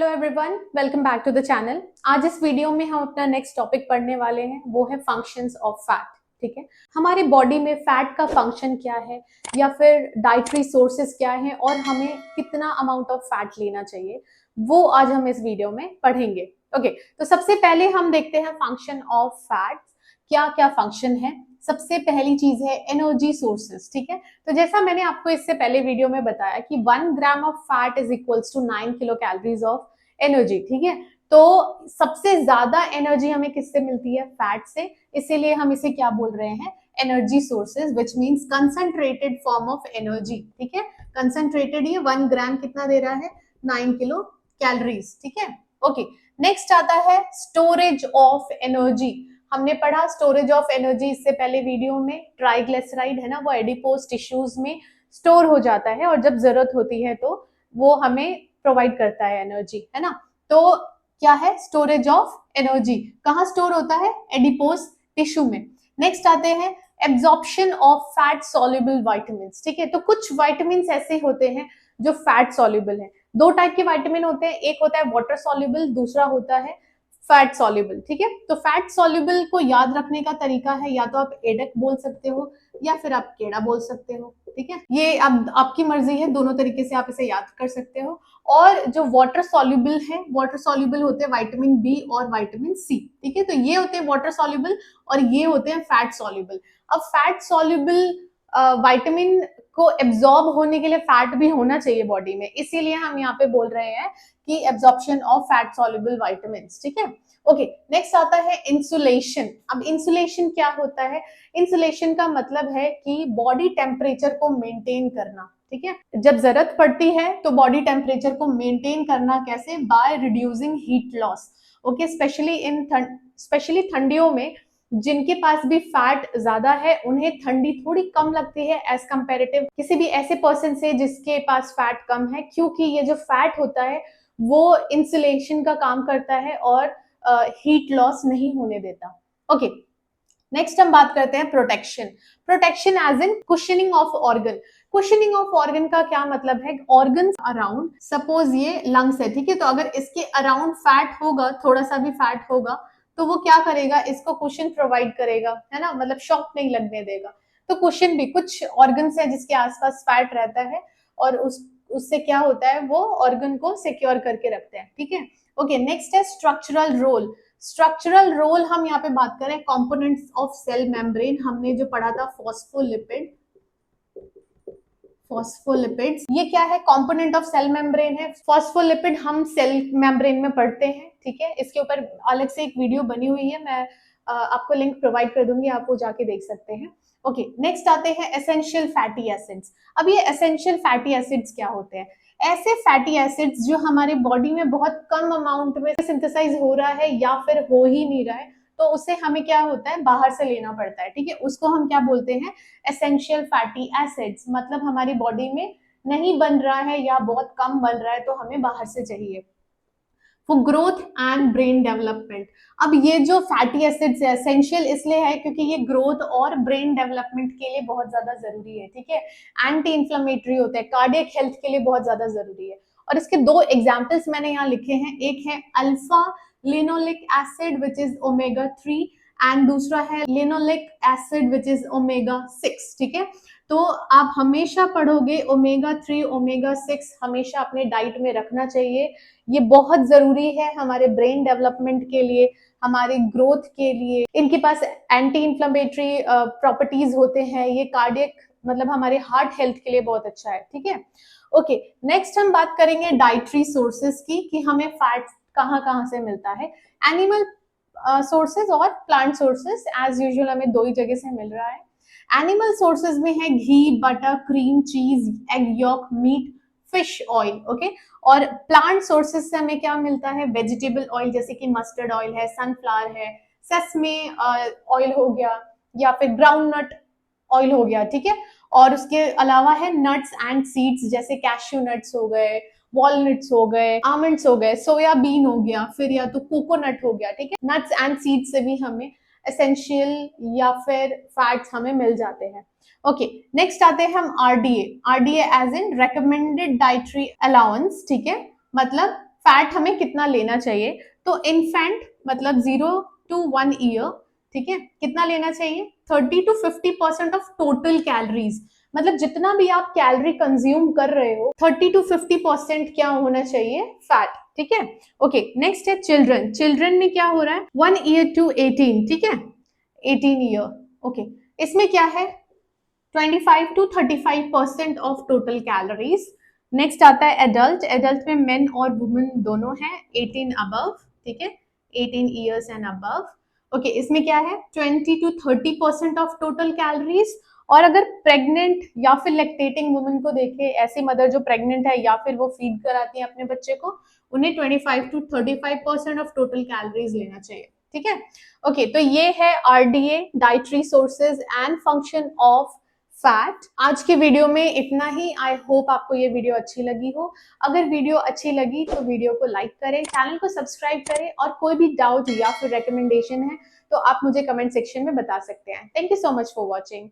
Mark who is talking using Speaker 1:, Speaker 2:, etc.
Speaker 1: Hello everyone, welcome back to the channel. आज इस video में हम अपना नेक्स्ट टॉपिक पढ़ने वाले हैं, वो है फंक्शंस ऑफ फैट। ठीक है, हमारी बॉडी में फैट का फंक्शन क्या है या फिर डाइटरी सोर्सेज क्या है और हमें कितना अमाउंट ऑफ फैट लेना चाहिए, वो आज हम इस वीडियो में पढ़ेंगे। ओके, तो सबसे पहले हम देखते हैं फंक्शन ऑफ फैट, क्या क्या फंक्शन है। सबसे पहली चीज है एनर्जी सोर्सेस। ठीक है, तो जैसा मैंने आपको इससे पहले वीडियो में बताया कि 1 gram of fat is equals to 9 kilo calories of energy. ठीक है, तो सबसे ज्यादा एनर्जी हमें किससे मिलती है? फैट से। इसीलिए हम इसे क्या बोल रहे हैं? Energy sources, which means concentrated form of energy. ठीक है, कंसंट्रेटेड, ये 1 ग्राम कितना दे रहा है? 9 किलो कैलोरीज। ठीक है, ओके। नेक्स्ट आता है स्टोरेज ऑफ एनर्जी। हमने पढ़ा स्टोरेज ऑफ एनर्जी इससे पहले वीडियो में। ट्राइग्लिसराइड है ना, वो एडिपोज टिश्यूज में स्टोर हो जाता है और जब जरूरत होती है तो वो हमें प्रोवाइड करता है एनर्जी, है ना। तो क्या है स्टोरेज ऑफ एनर्जी? कहाँ स्टोर होता है? एडिपोज टिश्यू में। नेक्स्ट आते हैं absorption of fat soluble vitamins. ठीक है, तो कुछ विटामिन्स ऐसे होते हैं जो फैट सॉल्युबल है। दो टाइप के विटामिन होते हैं, एक होता है वाटर सॉल्युबल, दूसरा होता है फैट सॉल्युबल। ठीक है, तो फैट सॉल्युबल को याद रखने का तरीका है, या तो आप एडक बोल सकते हो या फिर आप केड़ा बोल सकते हो। ठीक है, ये अब आपकी मर्जी है, दोनों तरीके से आप इसे याद कर सकते हो। और जो वाटर सॉल्युबल है, वाटर सॉल्युबल होते हैं विटामिन बी और विटामिन सी। ठीक है, तो ये होते हैं वाटर सॉल्युबल और ये होते हैं फैट सॉल्युबल। अब फैट सॉल्युबल विटामिन को एब्जॉर्ब होने के लिए फैट भी होना चाहिए बॉडी में, इसीलिए हम यहाँ पे बोल रहे हैं कि absorption of fat soluble vitamins. ठीक है, ओके। नेक्स्ट आता है इंसुलेशन। अब इंसुलेशन क्या होता है? इंसुलेशन का मतलब है कि बॉडी टेम्परेचर को मेंटेन करना। ठीक है, जब जरूरत पड़ती है तो बॉडी टेम्परेचर को मेंटेन करना कैसे? By reducing heat loss. Okay, specially ठंडियों में जिनके पास भी फैट ज्यादा है उन्हें ठंडी थोड़ी कम लगती है एज कंपेरेटिव किसी भी ऐसे पर्सन से जिसके पास फैट कम है, क्योंकि ये जो फैट होता है वो इंसुलेशन का काम करता है और हीट लॉस नहीं होने देता। ओके, नेक्स्ट हम बात करते हैं protection. Protection as in cushioning of organ. Cushioning of organ का क्या मतलब है? ऑर्गन अराउंड, सपोज ये लंग्स है, ठीक है, तो अगर इसके अराउंड फैट होगा, थोड़ा सा भी फैट होगा, तो वो क्या करेगा? इसको कुशन प्रोवाइड करेगा, है ना, मतलब शॉक नहीं लगने देगा। तो कुशन भी कुछ ऑर्गन्स है जिसके आसपास फैट रहता है और उससे क्या होता है? वो ऑर्गन को सिक्योर करके रखते हैं। ठीक है, ओके। नेक्स्ट है स्ट्रक्चरल रोल। स्ट्रक्चरल रोल हम यहाँ पे बात करें कंपोनेंट्स ऑफ सेल मेम्ब्रेन। हमने जो पढ़ा था फॉस्फोलिपिड्स, ये क्या है? कंपोनेंट ऑफ सेल मेम्ब्रेन है। फॉस्फोलिपिड हम सेल मेम्ब्रेन में पढ़ते हैं। ठीक है, इसके ऊपर अलग से एक वीडियो बनी हुई है, मैं आपको लिंक प्रोवाइड कर दूंगी, आप वो जाके देख सकते हैं। ओके, नेक्स्ट आते हैं एसेंशियल फैटी एसिड्स। अब ये एसेंशियल फैटी एसिड्स क्या होते हैं? ऐसे फैटी एसिड्स जो हमारे बॉडी में बहुत कम अमाउंट में सिंथेसाइज हो रहा है या फिर हो ही नहीं रहा है, तो उसे हमें क्या होता है? बाहर से लेना पड़ता है। ठीक है, उसको हम क्या बोलते हैं? Essential fatty acids. मतलब हमारी बॉडी में नहीं बन रहा है या बहुत कम बन रहा है तो हमें बाहर से चाहिए। For growth and brain development. अब ये जो फैटी एसिड्स है एसेंशियल इसलिए है क्योंकि ये ग्रोथ और ब्रेन डेवलपमेंट के लिए बहुत ज्यादा जरूरी है। ठीक है, एंटी इंफ्लेमेटरी होते हैं, कार्डियक हेल्थ के लिए बहुत ज्यादा जरूरी है। और इसके दो एग्जाम्पल्स मैंने यहाँ लिखे हैं, एक है alpha linoleic acid which is omega 3 and दूसरा है linoleic acid which is omega 6। ठीक है, तो आप हमेशा पढ़ोगे ओमेगा 3 ओमेगा 6 हमेशा अपने डाइट में रखना चाहिए। ये बहुत जरूरी है हमारे ब्रेन डेवलपमेंट के लिए, हमारे ग्रोथ के लिए। इनके पास एंटी इंफ्लेमेटरी प्रॉपर्टीज होते हैं। ये कार्डियक मतलब हमारे हार्ट हेल्थ के लिए बहुत अच्छा है। ठीक है, ओके। नेक्स्ट हम बात करेंगे डाइटरी सोर्सेज की, कि हमें फैट कहाँ कहाँ से मिलता है। एनिमल सोर्सेज और प्लांट सोर्सेज, एज यूजुअल हमें दो ही जगह से मिल रहा है। एनिमल सोर्सेज में है घी, butter, cream, cheese, egg yolk, meat, fish oil. Okay, और प्लांट सोर्सेज से हमें क्या मिलता है? वेजिटेबल ऑयल, जैसे कि मस्टर्ड ऑयल है, सनफ्लावर है, सेसमे ऑयल हो गया, या फिर ग्राउंड नट ऑयल हो गया। ठीक है, और उसके अलावा है नट्स एंड सीड्स, जैसे कैश्यू नट्स हो गए, वॉलनट्स हो गए, आमंड्स हो गए, सोयाबीन हो गया, फिर या तो कोकोनट हो गया। ठीक है, नट्स एंड सीड्स से भी हमें एसेंशियल या फिर फैट्स हमें मिल जाते हैं। ओके, नेक्स्ट आते हैं हम RDA. RDA as in recommended dietary allowance. ठीक है, मतलब फैट हमें कितना लेना चाहिए। तो इन्फेंट मतलब 0 to 1 ईयर, ठीक है, कितना लेना चाहिए? 30 to 50% ऑफ टोटल कैलोरीज, मतलब जितना भी आप कैलोरी कंज्यूम कर रहे हो 30 to 50% क्या होना चाहिए? फैट, ठीक है। ओके, नेक्स्ट है चिल्ड्रन। चिल्ड्रन में क्या हो रहा है? 1 ईयर to 18, ठीक है, 18 ईयर। ओके, इसमें क्या है? 25 to 35% of total calories. Next आता है एडल्ट। एडल्ट में मेन और वुमेन दोनों हैं, 18 अबव, ठीक है, 18 ईयर्स एंड अबव। ओके, इसमें क्या है? 20 to 30% ऑफ टोटल कैलोरीज। और अगर प्रेग्नेंट या फिर लैक्टेटिंग वुमेन को देखें, ऐसी मदर जो प्रेग्नेंट है या फिर वो फीड कराती है अपने बच्चे को, उन्हें 25 to 35% ऑफ टोटल कैलोरीज लेना चाहिए, ठीक है। ओके, तो ये है RDA, dietary sources and function of fat. आज की वीडियो में इतना ही। आई होप आपको ये वीडियो अच्छी लगी हो। अगर वीडियो अच्छी लगी तो वीडियो को लाइक करें, चैनल को सब्सक्राइब करें, और कोई भी डाउट या फिर रिकमेंडेशन है तो आप मुझे कमेंट सेक्शन में बता सकते हैं। Thank you so much for watching.